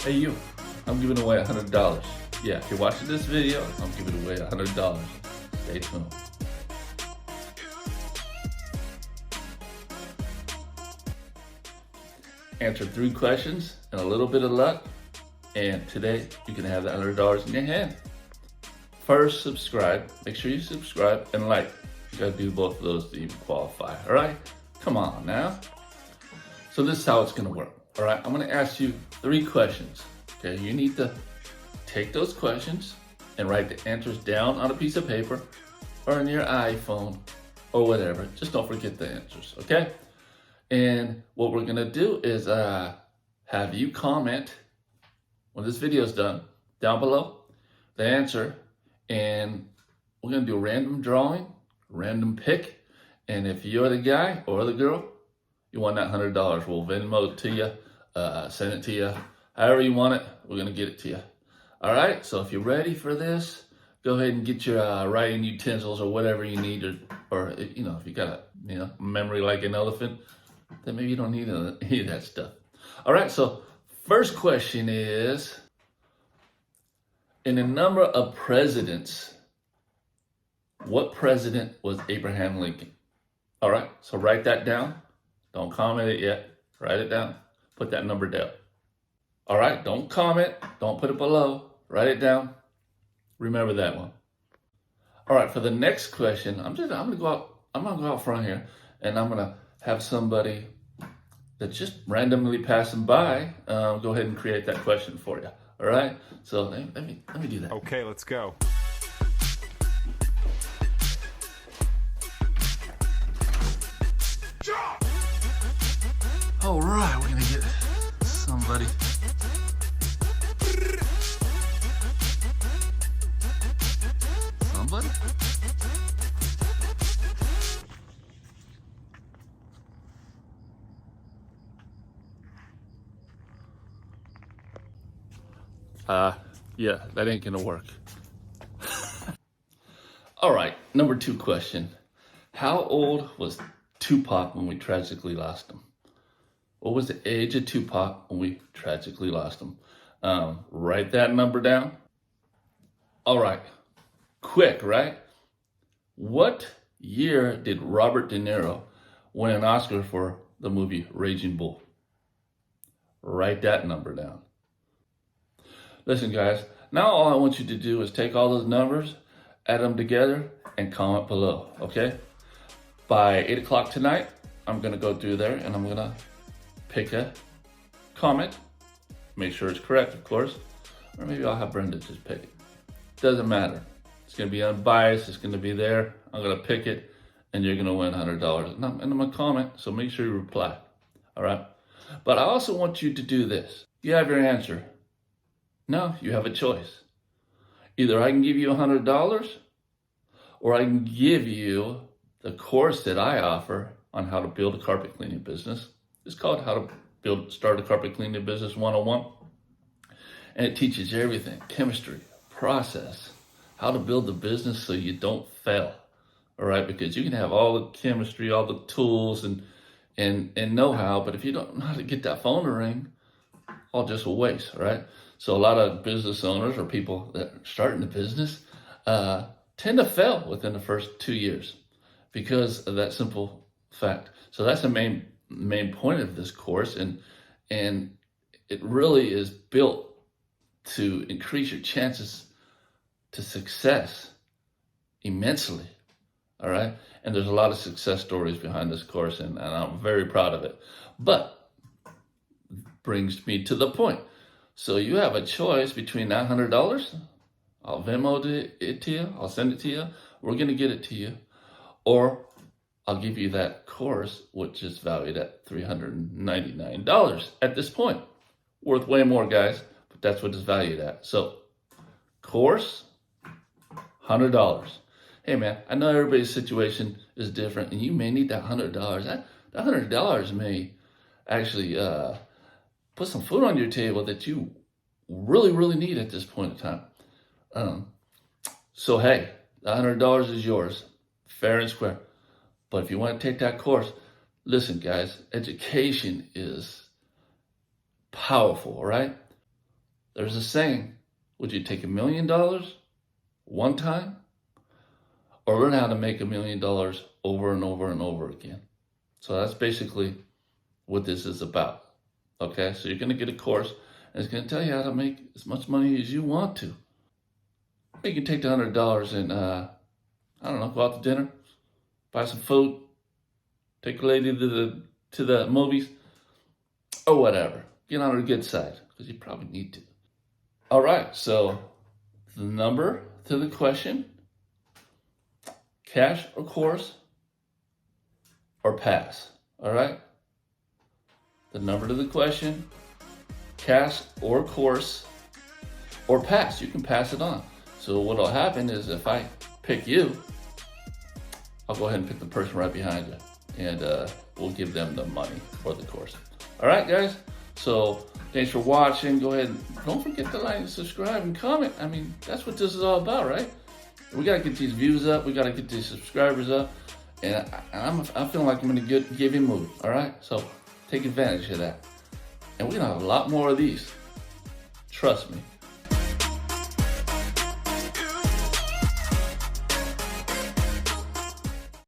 Hey you, I'm giving away $100. Yeah, if you're watching this video, I'm giving away $100. Stay tuned. Answer 3 questions and a little bit of luck, and today you can have that $100 in your hand. First, subscribe. Make sure you subscribe and like. You gotta do both of those to even qualify, all right? Come on now. So this is how it's gonna work, all right? I'm gonna ask you 3 questions, okay? You need to take those questions and write the answers down on a piece of paper or on your iPhone or whatever. Just don't forget the answers, okay? And what we're gonna do is have you comment when this video is done down below the answer, and we're gonna do a random drawing, random pick, and if you're the guy or the girl, you want that $100. We'll Venmo it to you, send it to you, however you want it. We're gonna get it to you. All right. So if you're ready for this, go ahead and get your writing utensils or whatever you need, or if you got a memory like an elephant, then maybe you don't need any of that stuff. All right. So first question is, in a number of presidents, what president was Abraham Lincoln? All right, so write that down. Don't comment it yet. Write it down. Put that number down. All right, don't comment. Don't put it below. Write it down. Remember that one. All right, for the next question, I'm gonna go out front here, and I'm gonna have somebody that's just randomly passing by go ahead and create that question for you. All right, so let me do that. Okay, let's go. All right, we're gonna get somebody. Somebody? Yeah, that ain't gonna work. All right, number 2 question. How old was Tupac when we tragically lost him? What was the age of Tupac when we tragically lost him? Write that number down. All right, quick, right? What year did Robert De Niro win an Oscar for the movie Raging Bull? Write that number down. Listen, guys, now all I want you to do is take all those numbers, add them together, and comment below, okay? By 8 o'clock tonight, I'm gonna go through there and I'm gonna pick a comment, make sure it's correct, of course, or maybe I'll have Brenda just pick it. Doesn't matter. It's gonna be unbiased, it's gonna be there, I'm gonna pick it, and you're gonna win $100. And I'm gonna comment, so make sure you reply, all right? But I also want you to do this. You have your answer. Now you have a choice. Either I can give you $100, or I can give you the course that I offer on how to build a carpet cleaning business. It's called How to Start a Carpet Cleaning Business 101. And it teaches you everything: chemistry, process, how to build the business so you don't fail. All right, because you can have all the chemistry, all the tools and know-how, but if you don't know how to get that phone to ring, all just a waste, right? So a lot of business owners or people that are starting the business tend to fail within the first 2 years because of that simple fact. So that's the main point of this course, and it really is built to increase your chances to success immensely. All right, and there's a lot of success stories behind this course, and I'm very proud of it. But brings me to the point. So you have a choice between that $100. I'll Venmo it to you. I'll send it to you. We're gonna get it to you, or I'll give you that course, which is valued at $399 at this point. Worth way more, guys, but that's what it's valued at. So, course, $100. Hey, man, I know everybody's situation is different, and you may need that $100. That $100 may actually put some food on your table that you really, really need at this point in time. So, hey, the $100 is yours, fair and square. But if you want to take that course, listen, guys, education is powerful, all right? There's a saying, would you take $1 million one time or learn how to make $1 million over and over and over again? So that's basically what this is about. Okay, so you're going to get a course and it's going to tell you how to make as much money as you want to. You can take the $100 and, I don't know, go out to dinner, buy some food, take a lady to the movies, or whatever. Get on her good side, because you probably need to. All right, so the number to the question, cash or course, or pass, all right? The number to the question, cash or course, or pass. You can pass it on. So what'll happen is if I pick you, I'll go ahead and pick the person right behind you, and we'll give them the money for the course. All right, guys? So thanks for watching. Go ahead and don't forget to like and subscribe and comment. I mean, that's what this is all about, right? We got to get these views up. We got to get these subscribers up. And I'm feeling like I'm in a good giving mood, all right? So take advantage of that. And we're going to have a lot more of these. Trust me.